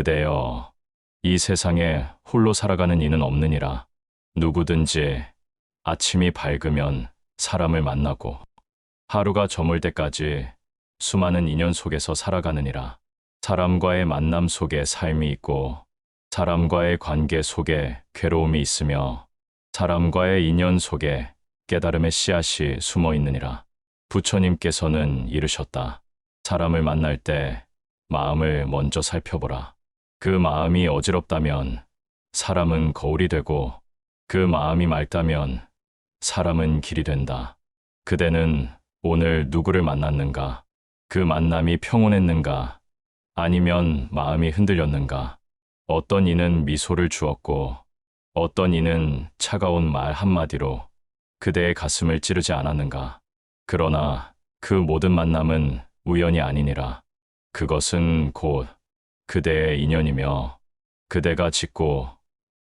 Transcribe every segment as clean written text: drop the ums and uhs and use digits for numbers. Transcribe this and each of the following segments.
그대여, 이 세상에 홀로 살아가는 이는 없느니라. 누구든지 아침이 밝으면 사람을 만나고 하루가 저물 때까지 수많은 인연 속에서 살아가느니라. 사람과의 만남 속에 삶이 있고 사람과의 관계 속에 괴로움이 있으며 사람과의 인연 속에 깨달음의 씨앗이 숨어 있느니라. 부처님께서는 이르셨다. 사람을 만날 때 마음을 먼저 살펴보라. 그 마음이 어지럽다면 사람은 거울이 되고 그 마음이 맑다면 사람은 길이 된다. 그대는 오늘 누구를 만났는가? 그 만남이 평온했는가? 아니면 마음이 흔들렸는가? 어떤 이는 미소를 주었고 어떤 이는 차가운 말 한마디로 그대의 가슴을 찌르지 않았는가? 그러나 그 모든 만남은 우연이 아니니라. 그것은 곧 그대의 인연이며 그대가 짓고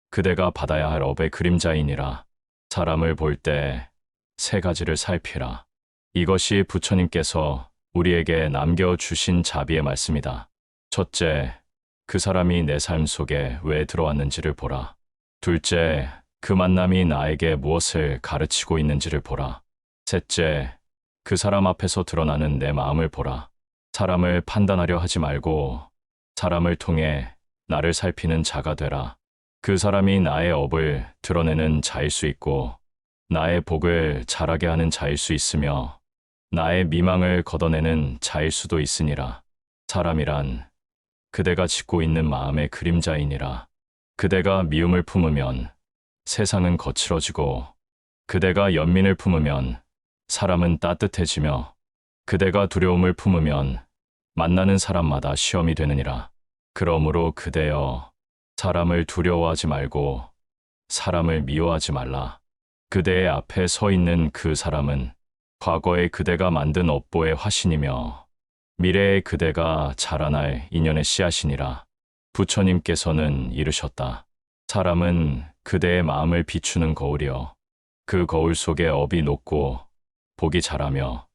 그대가 받아야 할 업의 그림자이니라. 사람을 볼 때 세 가지를 살피라. 이것이 부처님께서 우리에게 남겨주신 자비의 말씀이다. 첫째, 그 사람이 내 삶 속에 왜 들어왔는지를 보라. 둘째, 그 만남이 나에게 무엇을 가르치고 있는지를 보라. 셋째, 그 사람 앞에서 드러나는 내 마음을 보라. 사람을 판단하려 하지 말고 사람을 통해 나를 살피는 자가 되라. 그 사람이 나의 업을 드러내는 자일 수 있고 나의 복을 자라게 하는 자일 수 있으며 나의 미망을 걷어내는 자일 수도 있으니라. 사람이란 그대가 짓고 있는 마음의 그림자이니라. 그대가 미움을 품으면 세상은 거칠어지고 그대가 연민을 품으면 사람은 따뜻해지며 그대가 두려움을 품으면 만나는 사람마다 시험이 되느니라. 그러므로 그대여, 사람을 두려워하지 말고 사람을 미워하지 말라. 그대의 앞에 서 있는 그 사람은 과거의 그대가 만든 업보의 화신이며 미래의 그대가 자라날 인연의 씨앗이니라. 부처님께서는 이르셨다. 사람은 그대의 마음을 비추는 거울이여. 그 거울 속에 업이 녹고 복이 자라며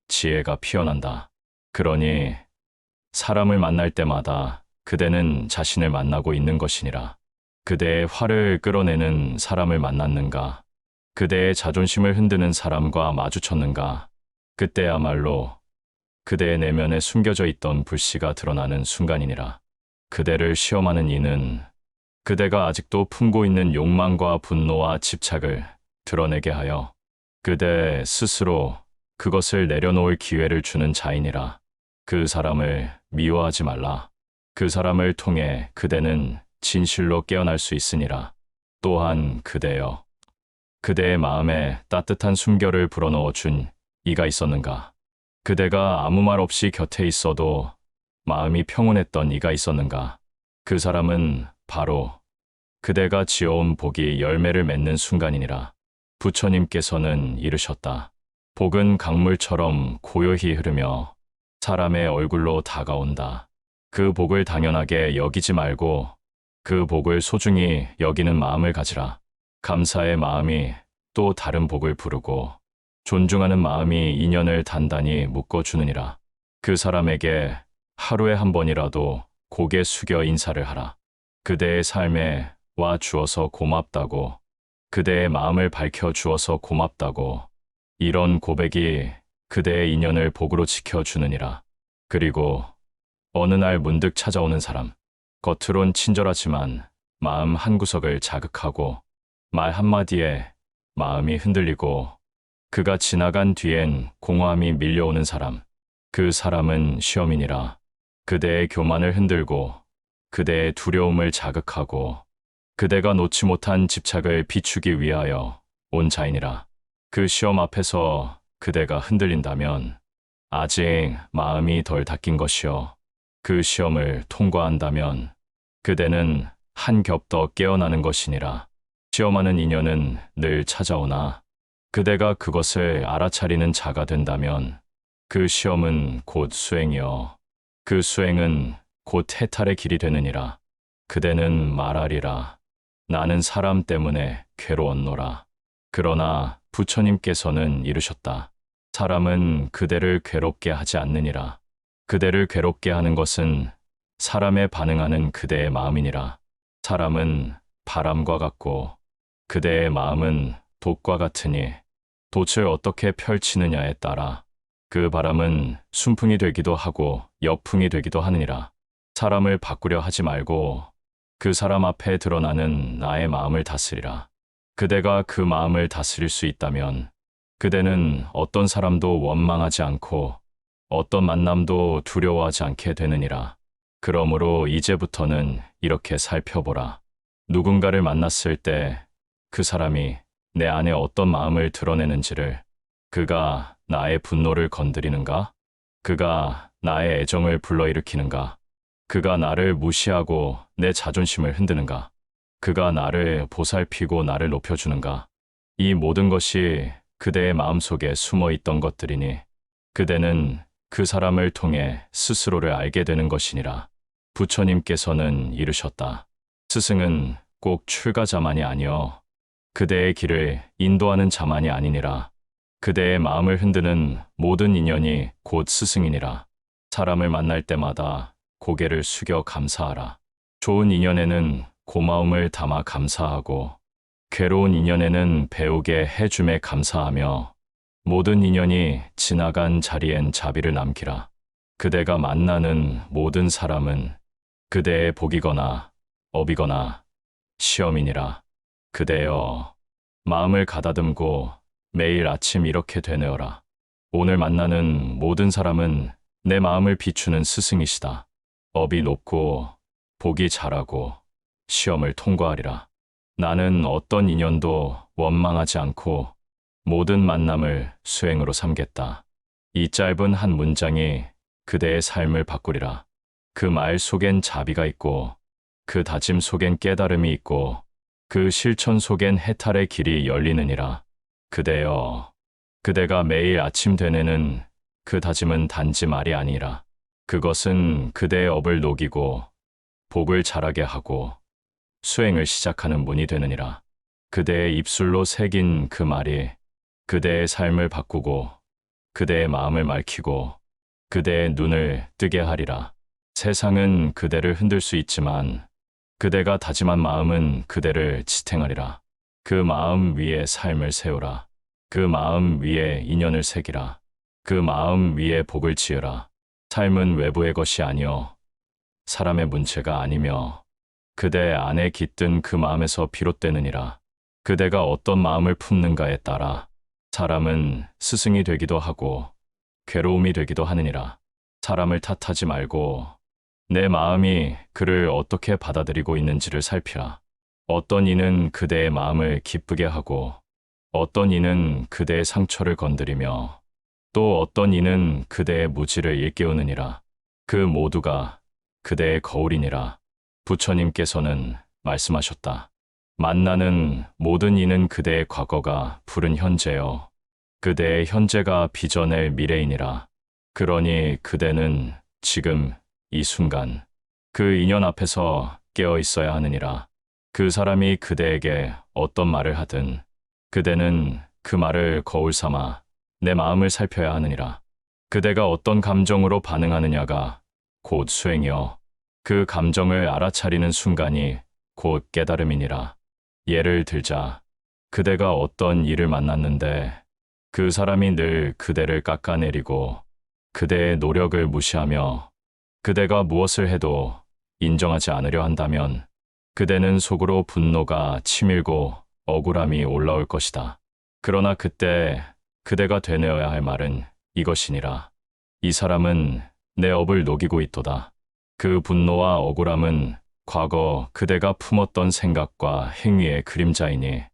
지혜가 피어난다. 그러니 사람을 만날 때마다 그대는 자신을 만나고 있는 것이니라. 그대의 화를 끌어내는 사람을 만났는가? 그대의 자존심을 흔드는 사람과 마주쳤는가? 그때야말로 그대의 내면에 숨겨져 있던 불씨가 드러나는 순간이니라. 그대를 시험하는 이는 그대가 아직도 품고 있는 욕망과 분노와 집착을 드러내게 하여 그대 스스로 그것을 내려놓을 기회를 주는 자이니라. 그 사람을 미워하지 말라. 그 사람을 통해 그대는 진실로 깨어날 수 있으니라. 또한 그대여, 그대의 마음에 따뜻한 숨결을 불어넣어 준 이가 있었는가? 그대가 아무 말 없이 곁에 있어도 마음이 평온했던 이가 있었는가? 그 사람은 바로 그대가 지어온 복이 열매를 맺는 순간이니라. 부처님께서는 이르셨다. 복은 강물처럼 고요히 흐르며 사람의 얼굴로 다가온다. 그 복을 당연하게 여기지 말고 그 복을 소중히 여기는 마음을 가지라. 감사의 마음이 또 다른 복을 부르고 존중하는 마음이 인연을 단단히 묶어주느니라. 그 사람에게 하루에 한 번이라도 고개 숙여 인사를 하라. 그대의 삶에 와 주어서 고맙다고, 그대의 마음을 밝혀주어서 고맙다고, 이런 고백이 그대의 인연을 복으로 지켜주느니라. 그리고 어느 날 문득 찾아오는 사람, 겉으론 친절하지만 마음 한구석을 자극하고 말 한마디에 마음이 흔들리고 그가 지나간 뒤엔 공허함이 밀려오는 사람, 그 사람은 시험이니라. 그대의 교만을 흔들고 그대의 두려움을 자극하고 그대가 놓지 못한 집착을 비추기 위하여 온 자이니라. 그 시험 앞에서 그대가 흔들린다면 아직 마음이 덜 닦인 것이요. 그 시험을 통과한다면 그대는 한 겹 더 깨어나는 것이니라. 시험하는 인연은 늘 찾아오나 그대가 그것을 알아차리는 자가 된다면 그 시험은 곧 수행이요. 그 수행은 곧 해탈의 길이 되느니라. 그대는 말하리라. 나는 사람 때문에 괴로웠노라. 그러나 부처님께서는 이르셨다. 사람은 그대를 괴롭게 하지 않느니라. 그대를 괴롭게 하는 것은 사람에 반응하는 그대의 마음이니라. 사람은 바람과 같고 그대의 마음은 돛과 같으니 돛을 어떻게 펼치느냐에 따라 그 바람은 순풍이 되기도 하고 역풍이 되기도 하느니라. 사람을 바꾸려 하지 말고 그 사람 앞에 드러나는 나의 마음을 다스리라. 그대가 그 마음을 다스릴 수 있다면 그대는 어떤 사람도 원망하지 않고 어떤 만남도 두려워하지 않게 되느니라. 그러므로 이제부터는 이렇게 살펴보라. 누군가를 만났을 때 그 사람이 내 안에 어떤 마음을 드러내는지를, 그가 나의 분노를 건드리는가? 그가 나의 애정을 불러일으키는가? 그가 나를 무시하고 내 자존심을 흔드는가? 그가 나를 보살피고 나를 높여주는가? 이 모든 것이 그대의 마음속에 숨어 있던 것들이니 그대는 그 사람을 통해 스스로를 알게 되는 것이니라. 부처님께서는 이르셨다. 스승은 꼭 출가자만이 아니여 그대의 길을 인도하는 자만이 아니니라. 그대의 마음을 흔드는 모든 인연이 곧 스승이니라. 사람을 만날 때마다 고개를 숙여 감사하라. 좋은 인연에는 고마움을 담아 감사하고 괴로운 인연에는 배우게 해줌에 감사하며 모든 인연이 지나간 자리엔 자비를 남기라. 그대가 만나는 모든 사람은 그대의 복이거나 업이거나 시험이니라. 그대여, 마음을 가다듬고 매일 아침 이렇게 되뇌어라. 오늘 만나는 모든 사람은 내 마음을 비추는 스승이시다. 업이 높고 복이 자라고 시험을 통과하리라. 나는 어떤 인연도 원망하지 않고 모든 만남을 수행으로 삼겠다. 이 짧은 한 문장이 그대의 삶을 바꾸리라. 그 말 속엔 자비가 있고 그 다짐 속엔 깨달음이 있고 그 실천 속엔 해탈의 길이 열리느니라. 그대여, 그대가 매일 아침 되뇌는 그 다짐은 단지 말이 아니라 그것은 그대의 업을 녹이고 복을 자라게 하고 수행을 시작하는 문이 되느니라. 그대의 입술로 새긴 그 말이 그대의 삶을 바꾸고 그대의 마음을 맑히고 그대의 눈을 뜨게 하리라. 세상은 그대를 흔들 수 있지만 그대가 다짐한 마음은 그대를 지탱하리라. 그 마음 위에 삶을 세우라. 그 마음 위에 인연을 새기라. 그 마음 위에 복을 지으라. 삶은 외부의 것이 아니요 사람의 문제가 아니며 그대 안에 깃든 그 마음에서 비롯되느니라. 그대가 어떤 마음을 품는가에 따라 사람은 스승이 되기도 하고 괴로움이 되기도 하느니라. 사람을 탓하지 말고 내 마음이 그를 어떻게 받아들이고 있는지를 살피라. 어떤 이는 그대의 마음을 기쁘게 하고 어떤 이는 그대의 상처를 건드리며 또 어떤 이는 그대의 무지를 일깨우느니라. 그 모두가 그대의 거울이니라. 부처님께서는 말씀하셨다. 만나는 모든 이는 그대의 과거가 푸른 현재여 그대의 현재가 빚어낼 미래이니라. 그러니 그대는 지금 이 순간 그 인연 앞에서 깨어 있어야 하느니라. 그 사람이 그대에게 어떤 말을 하든 그대는 그 말을 거울 삼아 내 마음을 살펴야 하느니라. 그대가 어떤 감정으로 반응하느냐가 곧 수행이요 그 감정을 알아차리는 순간이 곧 깨달음이니라. 예를 들자 그대가 어떤 일을 만났는데 그 사람이 늘 그대를 깎아내리고 그대의 노력을 무시하며 그대가 무엇을 해도 인정하지 않으려 한다면 그대는 속으로 분노가 치밀고 억울함이 올라올 것이다. 그러나 그때 그대가 되뇌어야 할 말은 이것이니라. 이 사람은 내 업을 녹이고 있도다. 그 분노와 억울함은 과거 그대가 품었던 생각과 행위의 그림자이니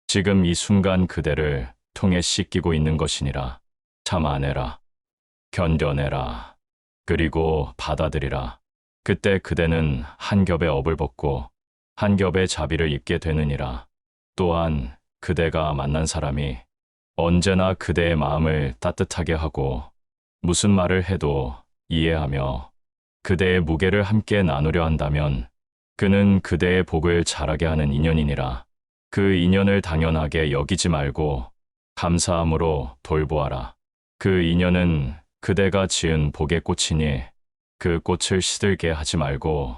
지금 이 순간 그대를 통해 씻기고 있는 것이니라. 참아내라. 견뎌내라. 그리고 받아들이라. 그때 그대는 한 겹의 업을 벗고 한 겹의 자비를 입게 되느니라. 또한 그대가 만난 사람이 언제나 그대의 마음을 따뜻하게 하고 무슨 말을 해도 이해하며 그대의 무게를 함께 나누려 한다면 그는 그대의 복을 자라게 하는 인연이니라. 그 인연을 당연하게 여기지 말고 감사함으로 돌보아라. 그 인연은 그대가 지은 복의 꽃이니 그 꽃을 시들게 하지 말고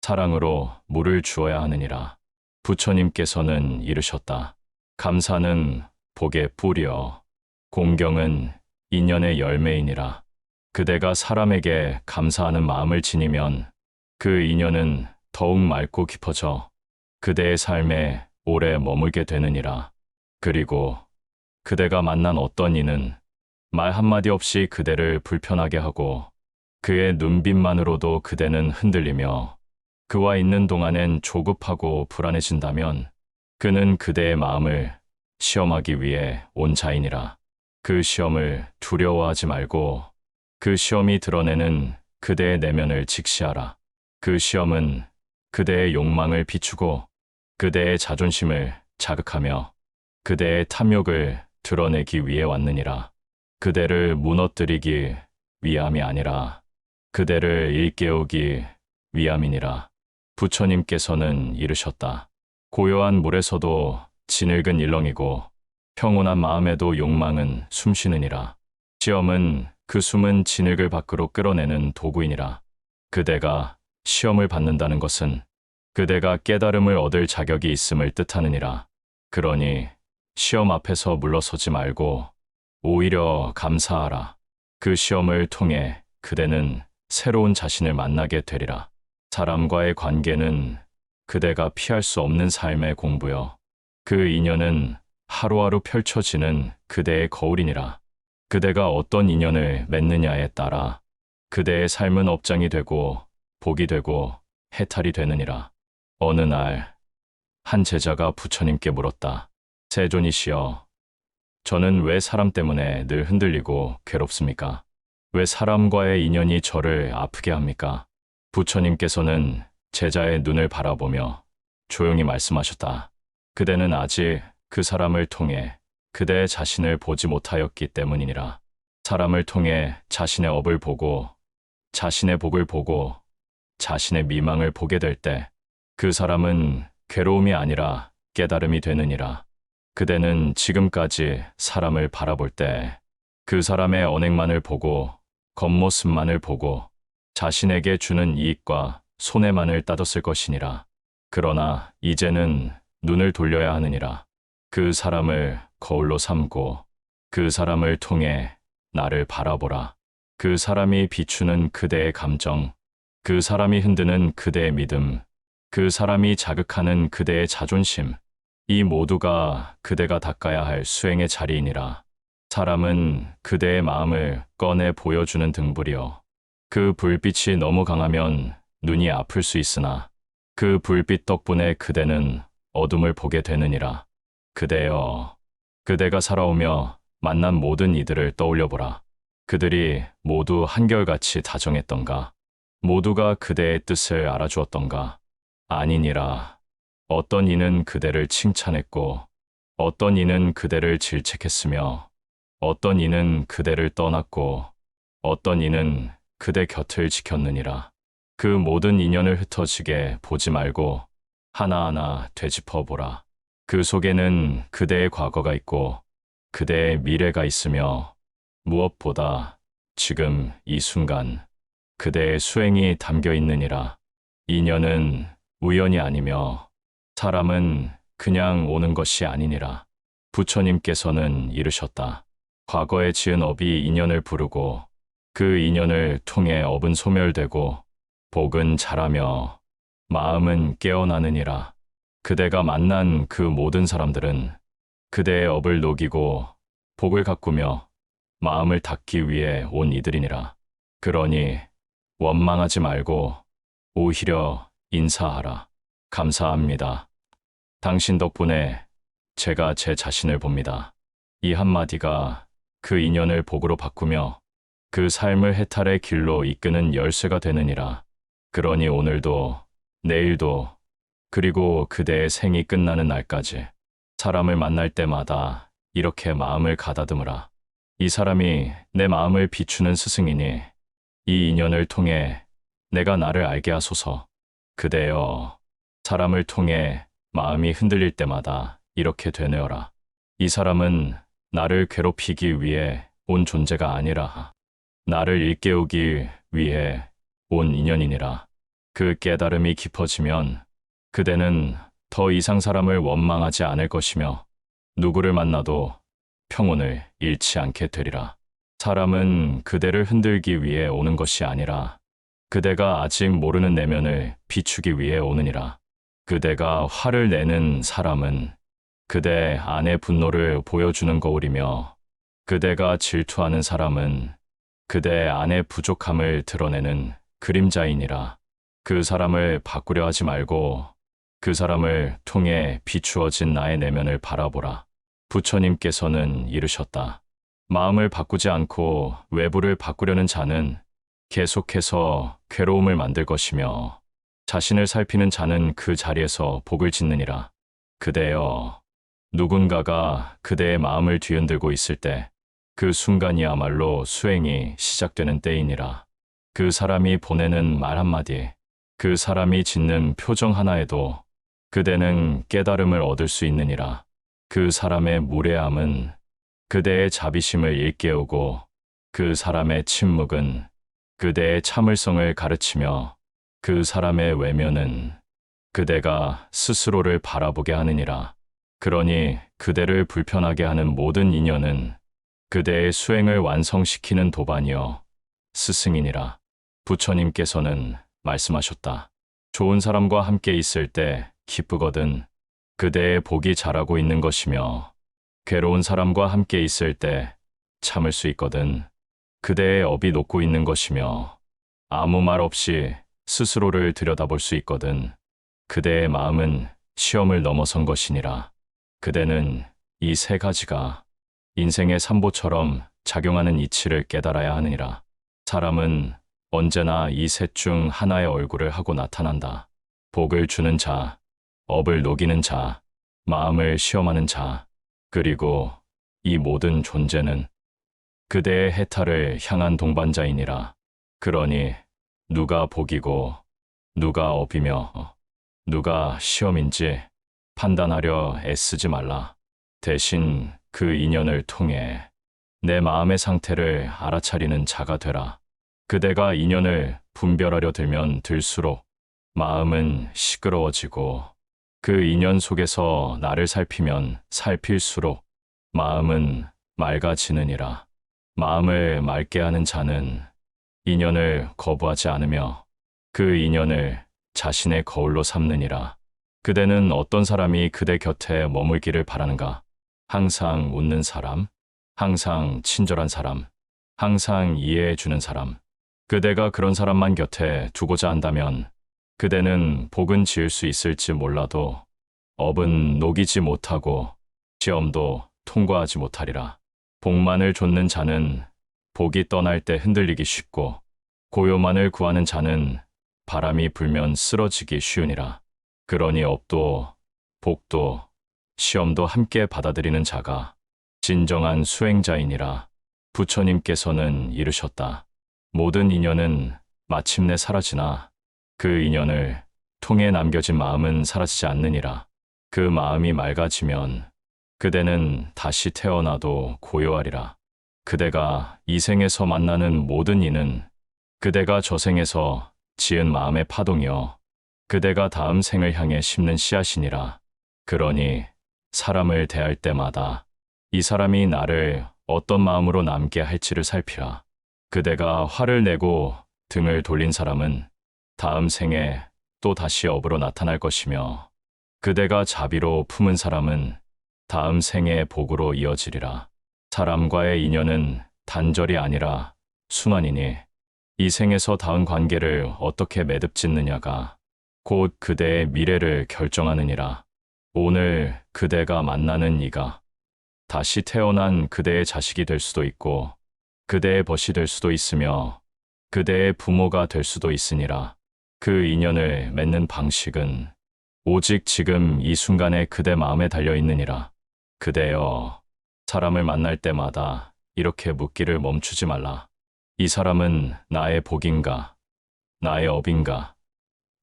사랑으로 물을 주어야 하느니라. 부처님께서는 이르셨다. 감사는 복의 뿌리여 공경은 인연의 열매이니라. 그대가 사람에게 감사하는 마음을 지니면 그 인연은 더욱 맑고 깊어져 그대의 삶에 오래 머물게 되느니라. 그리고 그대가 만난 어떤 이는 말 한마디 없이 그대를 불편하게 하고 그의 눈빛만으로도 그대는 흔들리며 그와 있는 동안엔 조급하고 불안해진다면 그는 그대의 마음을 시험하기 위해 온 자이니라. 그 시험을 두려워하지 말고 그 시험이 드러내는 그대의 내면을 직시하라. 그 시험은 그대의 욕망을 비추고 그대의 자존심을 자극하며 그대의 탐욕을 드러내기 위해 왔느니라. 그대를 무너뜨리기 위함이 아니라 그대를 일깨우기 위함이니라. 부처님께서는 이르셨다. 고요한 물에서도 진흙은 일렁이고 평온한 마음에도 욕망은 숨쉬느니라. 시험은 그 숨은 진흙을 밖으로 끌어내는 도구이니라. 그대가 시험을 받는다는 것은 그대가 깨달음을 얻을 자격이 있음을 뜻하느니라. 그러니 시험 앞에서 물러서지 말고 오히려 감사하라. 그 시험을 통해 그대는 새로운 자신을 만나게 되리라. 사람과의 관계는 그대가 피할 수 없는 삶의 공부여. 그 인연은 하루하루 펼쳐지는 그대의 거울이니라. 그대가 어떤 인연을 맺느냐에 따라 그대의 삶은 업장이 되고 복이 되고 해탈이 되느니라. 어느 날 한 제자가 부처님께 물었다. 세존이시여, 저는 왜 사람 때문에 늘 흔들리고 괴롭습니까? 왜 사람과의 인연이 저를 아프게 합니까? 부처님께서는 제자의 눈을 바라보며 조용히 말씀하셨다. 그대는 아직 그 사람을 통해 그대의 자신을 보지 못하였기 때문이니라. 사람을 통해 자신의 업을 보고 자신의 복을 보고 자신의 미망을 보게 될 때 그 사람은 괴로움이 아니라 깨달음이 되느니라. 그대는 지금까지 사람을 바라볼 때 그 사람의 언행만을 보고 겉모습만을 보고 자신에게 주는 이익과 손해만을 따졌을 것이니라. 그러나 이제는 눈을 돌려야 하느니라. 그 사람을 거울로 삼고 그 사람을 통해 나를 바라보라. 그 사람이 비추는 그대의 감정, 그 사람이 흔드는 그대의 믿음, 그 사람이 자극하는 그대의 자존심, 이 모두가 그대가 닦아야 할 수행의 자리이니라. 사람은 그대의 마음을 꺼내 보여주는 등불이요. 그 불빛이 너무 강하면 눈이 아플 수 있으나 그 불빛 덕분에 그대는 어둠을 보게 되느니라. 그대여, 그대가 살아오며 만난 모든 이들을 떠올려보라. 그들이 모두 한결같이 다정했던가? 모두가 그대의 뜻을 알아주었던가? 아니니라. 어떤 이는 그대를 칭찬했고 어떤 이는 그대를 질책했으며 어떤 이는 그대를 떠났고 어떤 이는 그대 곁을 지켰느니라. 그 모든 인연을 흩어지게 보지 말고 하나하나 되짚어보라. 그 속에는 그대의 과거가 있고 그대의 미래가 있으며 무엇보다 지금 이 순간 그대의 수행이 담겨 있느니라. 인연은 우연이 아니며 사람은 그냥 오는 것이 아니니라. 부처님께서는 이르셨다. 과거에 지은 업이 인연을 부르고 그 인연을 통해 업은 소멸되고 복은 자라며 마음은 깨어나느니라. 그대가 만난 그 모든 사람들은 그대의 업을 녹이고 복을 가꾸며 마음을 닦기 위해 온 이들이니라. 그러니 원망하지 말고 오히려 인사하라. 감사합니다. 당신 덕분에 제가 제 자신을 봅니다. 이 한마디가 그 인연을 복으로 바꾸며 그 삶을 해탈의 길로 이끄는 열쇠가 되느니라. 그러니 오늘도 내일도 그리고 그대의 생이 끝나는 날까지 사람을 만날 때마다 이렇게 마음을 가다듬으라. 이 사람이 내 마음을 비추는 스승이니 이 인연을 통해 내가 나를 알게 하소서. 그대여, 사람을 통해 마음이 흔들릴 때마다 이렇게 되뇌어라. 이 사람은 나를 괴롭히기 위해 온 존재가 아니라 나를 일깨우기 위해 온 인연이니라. 그 깨달음이 깊어지면 그대는 더 이상 사람을 원망하지 않을 것이며 누구를 만나도 평온을 잃지 않게 되리라. 사람은 그대를 흔들기 위해 오는 것이 아니라 그대가 아직 모르는 내면을 비추기 위해 오느니라. 그대가 화를 내는 사람은 그대 안의 분노를 보여주는 거울이며 그대가 질투하는 사람은 그대 안의 부족함을 드러내는 그림자이니라. 그 사람을 바꾸려 하지 말고 그 사람을 통해 비추어진 나의 내면을 바라보라. 부처님께서는 이르셨다. 마음을 바꾸지 않고 외부를 바꾸려는 자는 계속해서 괴로움을 만들 것이며 자신을 살피는 자는 그 자리에서 복을 짓느니라. 그대여, 누군가가 그대의 마음을 뒤흔들고 있을 때 그 순간이야말로 수행이 시작되는 때이니라. 그 사람이 보내는 말 한마디, 그 사람이 짓는 표정 하나에도 그대는 깨달음을 얻을 수 있느니라. 그 사람의 무례함은 그대의 자비심을 일깨우고 그 사람의 침묵은 그대의 참을성을 가르치며 그 사람의 외면은 그대가 스스로를 바라보게 하느니라. 그러니 그대를 불편하게 하는 모든 인연은 그대의 수행을 완성시키는 도반이요 스승이니라. 부처님께서는 말씀하셨다. 좋은 사람과 함께 있을 때 기쁘거든 그대의 복이 자라고 있는 것이며 괴로운 사람과 함께 있을 때 참을 수 있거든 그대의 업이 녹고 있는 것이며 아무 말 없이 스스로를 들여다볼 수 있거든 그대의 마음은 시험을 넘어선 것이니라. 그대는 이 세 가지가 인생의 삼보처럼 작용하는 이치를 깨달아야 하느니라. 사람은 언제나 이 셋 중 하나의 얼굴을 하고 나타난다. 복을 주는 자, 업을 녹이는 자, 마음을 시험하는 자, 그리고 이 모든 존재는 그대의 해탈을 향한 동반자이니라. 그러니 누가 복이고 누가 업이며 누가 시험인지 판단하려 애쓰지 말라. 대신 그 인연을 통해 내 마음의 상태를 알아차리는 자가 되라. 그대가 인연을 분별하려 들면 들수록 마음은 시끄러워지고 그 인연 속에서 나를 살피면 살필수록 마음은 맑아지느니라. 마음을 맑게 하는 자는 인연을 거부하지 않으며 그 인연을 자신의 거울로 삼느니라. 그대는 어떤 사람이 그대 곁에 머물기를 바라는가? 항상 웃는 사람, 항상 친절한 사람, 항상 이해해주는 사람. 그대가 그런 사람만 곁에 두고자 한다면 그대는 복은 지을 수 있을지 몰라도 업은 녹이지 못하고 시험도 통과하지 못하리라. 복만을 좇는 자는 복이 떠날 때 흔들리기 쉽고 고요만을 구하는 자는 바람이 불면 쓰러지기 쉬우니라. 그러니 업도 복도 시험도 함께 받아들이는 자가 진정한 수행자이니라. 부처님께서는 이르셨다. 모든 인연은 마침내 사라지나 그 인연을 통해 남겨진 마음은 사라지지 않느니라. 그 마음이 맑아지면 그대는 다시 태어나도 고요하리라. 그대가 이 생에서 만나는 모든 이는 그대가 저 생에서 지은 마음의 파동이요 그대가 다음 생을 향해 심는 씨앗이니라. 그러니 사람을 대할 때마다 이 사람이 나를 어떤 마음으로 남게 할지를 살피라. 그대가 화를 내고 등을 돌린 사람은 다음 생에 또 다시 업으로 나타날 것이며 그대가 자비로 품은 사람은 다음 생의 복으로 이어지리라. 사람과의 인연은 단절이 아니라 순환이니 이 생에서 닿은 관계를 어떻게 매듭짓느냐가 곧 그대의 미래를 결정하느니라. 오늘 그대가 만나는 이가 다시 태어난 그대의 자식이 될 수도 있고 그대의 벗이 될 수도 있으며 그대의 부모가 될 수도 있으니라. 그 인연을 맺는 방식은 오직 지금 이 순간에 그대 마음에 달려있느니라. 그대여, 사람을 만날 때마다 이렇게 묻기를 멈추지 말라. 이 사람은 나의 복인가? 나의 업인가?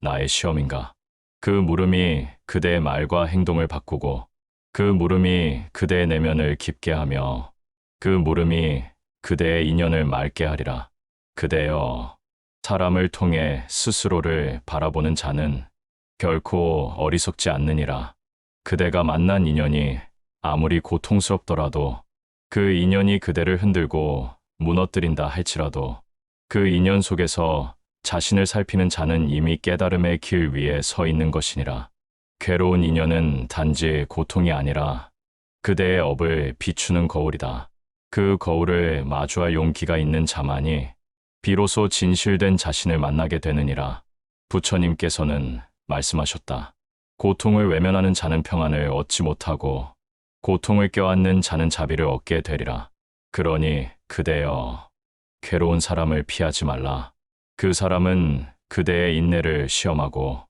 나의 시험인가? 그 물음이 그대의 말과 행동을 바꾸고 그 물음이 그대의 내면을 깊게 하며 그 물음이 그대의 인연을 맑게 하리라. 그대여, 사람을 통해 스스로를 바라보는 자는 결코 어리석지 않느니라. 그대가 만난 인연이 아무리 고통스럽더라도 그 인연이 그대를 흔들고 무너뜨린다 할지라도 그 인연 속에서 자신을 살피는 자는 이미 깨달음의 길 위에 서 있는 것이니라. 괴로운 인연은 단지 고통이 아니라 그대의 업을 비추는 거울이다. 그 거울을 마주할 용기가 있는 자만이 비로소 진실된 자신을 만나게 되느니라. 부처님께서는 말씀하셨다. 고통을 외면하는 자는 평안을 얻지 못하고 고통을 껴안는 자는 자비를 얻게 되리라. 그러니 그대여, 괴로운 사람을 피하지 말라. 그 사람은 그대의 인내를 시험하고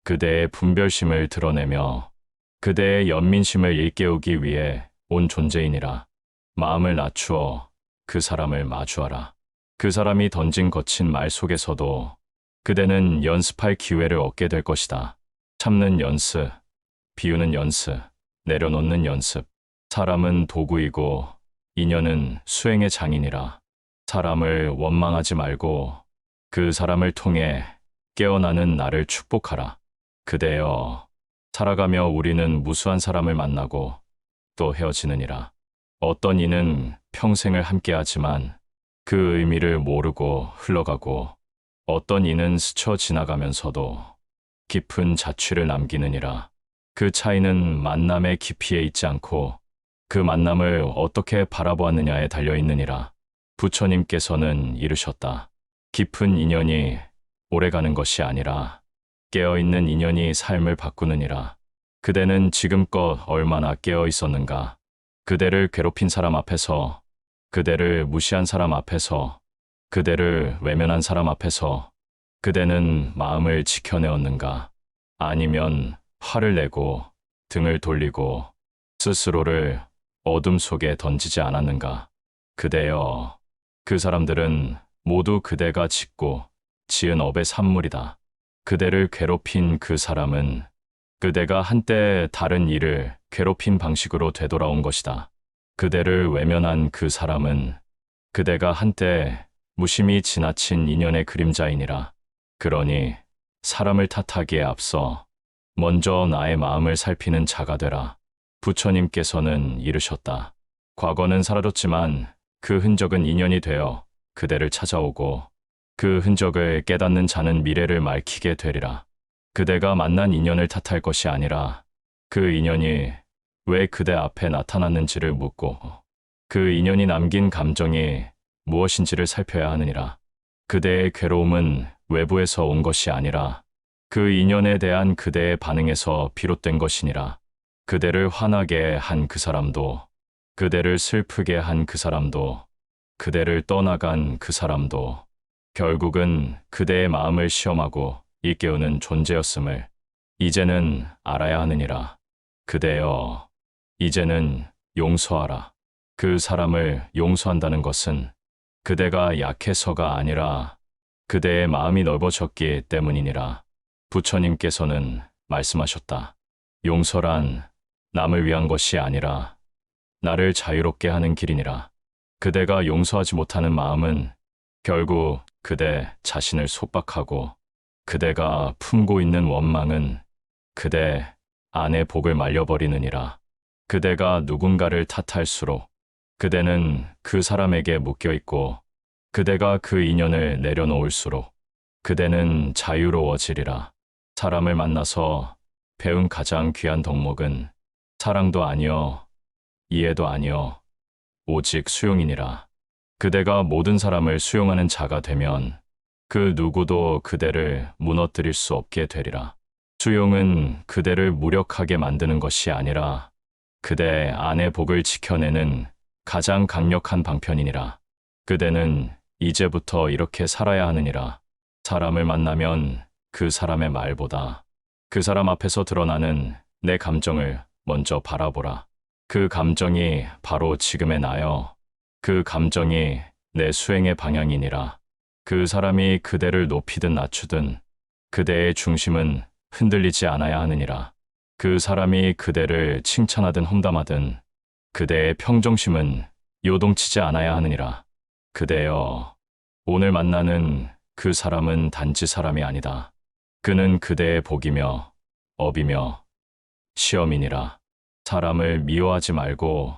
그대의 분별심을 드러내며 그대의 연민심을 일깨우기 위해 온 존재이니라. 마음을 낮추어 그 사람을 마주하라. 그 사람이 던진 거친 말 속에서도 그대는 연습할 기회를 얻게 될 것이다. 참는 연습, 비우는 연습, 내려놓는 연습. 사람은 도구이고 인연은 수행의 장인이라. 사람을 원망하지 말고 그 사람을 통해 깨어나는 나를 축복하라. 그대여, 살아가며 우리는 무수한 사람을 만나고 또 헤어지느니라. 어떤 이는 평생을 함께하지만 그 의미를 모르고 흘러가고 어떤 이는 스쳐 지나가면서도 깊은 자취를 남기느니라. 그 차이는 만남의 깊이에 있지 않고 그 만남을 어떻게 바라보았느냐에 달려 있느니라. 부처님께서는 이르셨다. 깊은 인연이 오래가는 것이 아니라 깨어있는 인연이 삶을 바꾸느니라. 그대는 지금껏 얼마나 깨어 있었는가. 그대를 괴롭힌 사람 앞에서, 그대를 무시한 사람 앞에서, 그대를 외면한 사람 앞에서 그대는 마음을 지켜내었는가? 아니면 화를 내고 등을 돌리고 스스로를 어둠 속에 던지지 않았는가? 그대여, 그 사람들은 모두 그대가 짓고 지은 업의 산물이다. 그대를 괴롭힌 그 사람은 그대가 한때 다른 이를 괴롭힌 방식으로 되돌아온 것이다. 그대를 외면한 그 사람은 그대가 한때 무심히 지나친 인연의 그림자이니라. 그러니 사람을 탓하기에 앞서 먼저 나의 마음을 살피는 자가 되라. 부처님께서는 이르셨다. 과거는 사라졌지만 그 흔적은 인연이 되어 그대를 찾아오고 그 흔적을 깨닫는 자는 미래를 맑히게 되리라. 그대가 만난 인연을 탓할 것이 아니라 그 인연이 왜 그대 앞에 나타났는지를 묻고 그 인연이 남긴 감정이 무엇인지를 살펴야 하느니라. 그대의 괴로움은 외부에서 온 것이 아니라 그 인연에 대한 그대의 반응에서 비롯된 것이니라. 그대를 화나게 한 그 사람도, 그대를 슬프게 한 그 사람도, 그대를 떠나간 그 사람도 결국은 그대의 마음을 시험하고 일깨우는 존재였음을 이제는 알아야 하느니라. 그대여, 이제는 용서하라. 그 사람을 용서한다는 것은 그대가 약해서가 아니라 그대의 마음이 넓어졌기 때문이니라. 부처님께서는 말씀하셨다. 용서란 남을 위한 것이 아니라 나를 자유롭게 하는 길이니라. 그대가 용서하지 못하는 마음은 결국 그대 자신을 속박하고 그대가 품고 있는 원망은 그대 안의 복을 말려버리느니라. 그대가 누군가를 탓할수록 그대는 그 사람에게 묶여있고 그대가 그 인연을 내려놓을수록 그대는 자유로워지리라. 사람을 만나서 배운 가장 귀한 덕목은 사랑도 아니요, 이해도 아니요, 오직 수용이니라. 그대가 모든 사람을 수용하는 자가 되면 그 누구도 그대를 무너뜨릴 수 없게 되리라. 수용은 그대를 무력하게 만드는 것이 아니라 그대 안의 복을 지켜내는 가장 강력한 방편이니라. 그대는 이제부터 이렇게 살아야 하느니라. 사람을 만나면 그 사람의 말보다 그 사람 앞에서 드러나는 내 감정을 먼저 바라보라. 그 감정이 바로 지금의 나여. 그 감정이 내 수행의 방향이니라. 그 사람이 그대를 높이든 낮추든 그대의 중심은 흔들리지 않아야 하느니라. 그 사람이 그대를 칭찬하든 험담하든 그대의 평정심은 요동치지 않아야 하느니라. 그대여, 오늘 만나는 그 사람은 단지 사람이 아니다. 그는 그대의 복이며 업이며 시험이니라. 사람을 미워하지 말고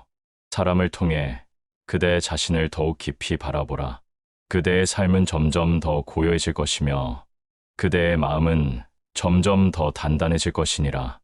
사람을 통해 그대의 자신을 더욱 깊이 바라보라. 그대의 삶은 점점 더 고요해질 것이며 그대의 마음은 점점 더 단단해질 것이니라.